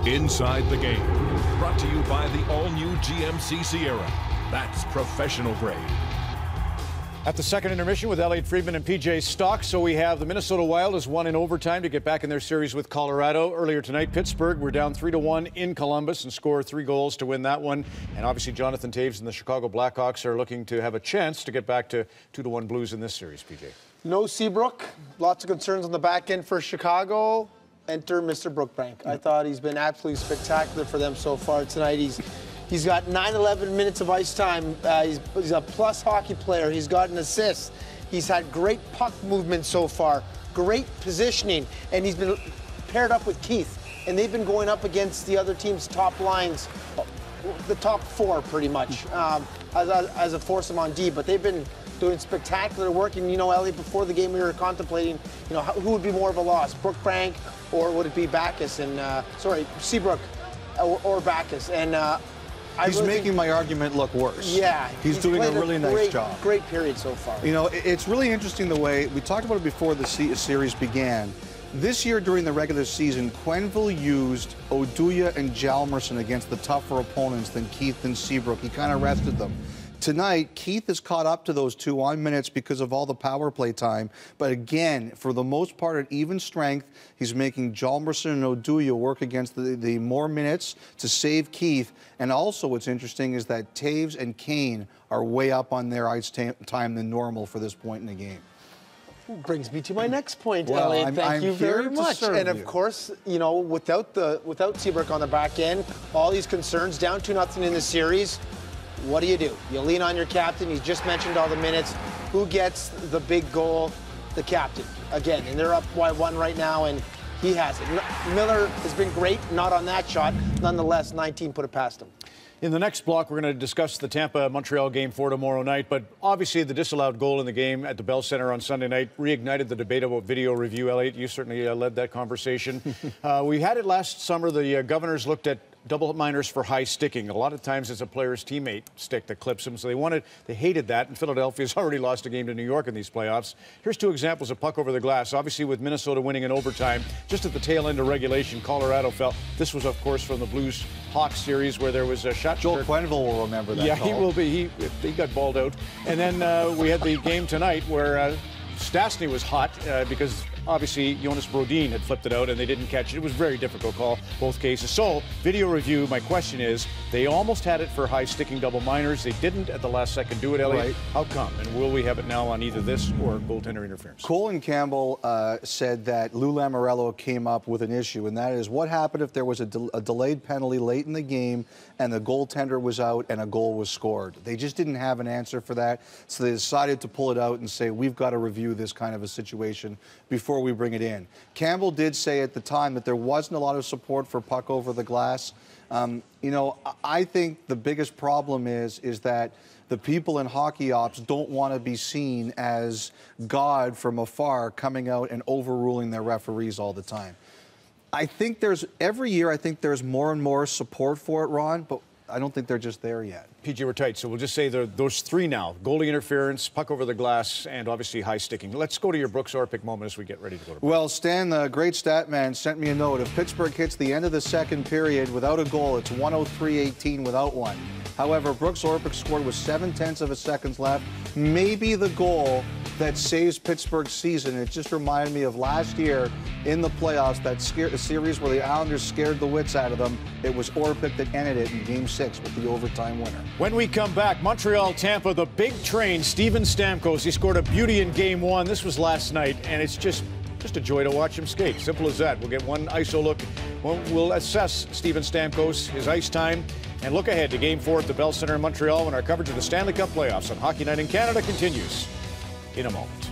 Inside the Game, brought to you by the all-new GMC Sierra. That's professional grade. At the second intermission with Elliot Friedman and PJ Stock, so we have the Minnesota Wild has won in overtime to get back in their series with Colorado. Earlier tonight, Pittsburgh were down 3-1 in Columbus and scored 3 goals to win that one. And obviously, Jonathan Toews and the Chicago Blackhawks are looking to have a chance to get back to 2-1 Blues in this series, PJ. No Seabrook. Lots of concerns on the back end for Chicago. Enter Mr. Brookbank. I thought he's been absolutely spectacular for them so far tonight. He's got 9-11 minutes of ice time. He's a plus hockey player. He's got an assist. He's had great puck movement so far, great positioning, and he's been paired up with Keith. And they've been going up against the other team's top lines, the top 4 pretty much, as a foursome on D. But they've been doing spectacular work. And, you know, Elliot, before the game we were contemplating, you know, who would be more of a loss, Brookbank or would it be Backus? And, Seabrook or Backus. And, he's making my argument look worse. Yeah. He's doing a really nice job. Great period so far. You know, it's really interesting the way, we talked about it before the series began. This year during the regular season, Quenneville used Oduya and Hjalmarsson against the tougher opponents than Keith and Seabrook. He kind of rested them. Tonight, Keith has caught up to those 2 on minutes because of all the power play time. But again, for the most part at even strength, he's making Hjalmarsson and Oduya work against the more minutes to save Keith. And also what's interesting is that Toews and Kane are way up on their ice time than normal for this point in the game. Brings me to my next point, well, Elliot. Thank you very much. And of you. course, you know, without Seabrook on the back end, all these concerns, down 2-0 in the series. What do? You lean on your captain. He's just mentioned all the minutes. Who gets the big goal? The captain. Again, and they're up by 1 right now, and he has it. Miller has been great, not on that shot. Nonetheless, 19 put it past him. In the next block, we're going to discuss the Tampa-Montreal game for tomorrow night. But obviously, the disallowed goal in the game at the Bell Center on Sunday night reignited the debate about video review. Elliot, you certainly led that conversation. We had it last summer. The governors looked at double minors for high sticking. A lot of times it's a player's teammate stick that clips him, so they hated that, and Philadelphia's already lost a game to New York in these playoffs. Here's 2 examples of puck over the glass. Obviously, with Minnesota winning in overtime, just at the tail end of regulation, Colorado fell. This was, of course, from the Blues-Hawks series where there was a shot. Joel Quenneville will remember that. Yeah, call. He will be. He got balled out. And then we had the game tonight where Stastny was hot because obviously Jonas Brodin had flipped it out and they didn't catch it. It was a very difficult call, both cases. So, video review, my question is, they almost had it for high-sticking double minors. They didn't at the last second do it, Elliot. Right. How come? And will we have it now on either this or goaltender interference? Colin Campbell said that Lou Lamoriello came up with an issue, and that is what happened if there was a delayed penalty late in the game and the goaltender was out and a goal was scored. They just didn't have an answer for that, so they decided to pull it out and say, we've got to review this kind of a situation before we bring it in. Campbell did say at the time that there wasn't a lot of support for puck over the glass. You know, I think the biggest problem is that the people in hockey ops don't want to be seen as God from afar coming out and overruling their referees all the time. I think every year I think there's more and more support for it, Ron, but I don't think they're just there yet. PG, we're tight, so we'll just say those 3 now. Goalie interference, puck over the glass, and obviously high sticking. Let's go to your Brooks Orpik moment as we get ready to go to break. Well, Stan, the great stat man, sent me a note. If Pittsburgh hits the end of the second period without a goal, it's 103-18 without one. However, Brooks Orpik scored with 0.7 of a second left. Maybe the goal that saves Pittsburgh's season. It just reminded me of last year in the playoffs, that series where the Islanders scared the wits out of them. It was Orpik that ended it in Game 6 with the overtime winner. When we come back, Montreal-Tampa, the big train, Steven Stamkos. He scored a beauty in Game 1. This was last night, and it's just a joy to watch him skate. Simple as that. We'll get one ISO look. We'll assess Steven Stamkos, his ice time, and look ahead to Game 4 at the Bell Center in Montreal when our coverage of the Stanley Cup playoffs on Hockey Night in Canada continues in a moment.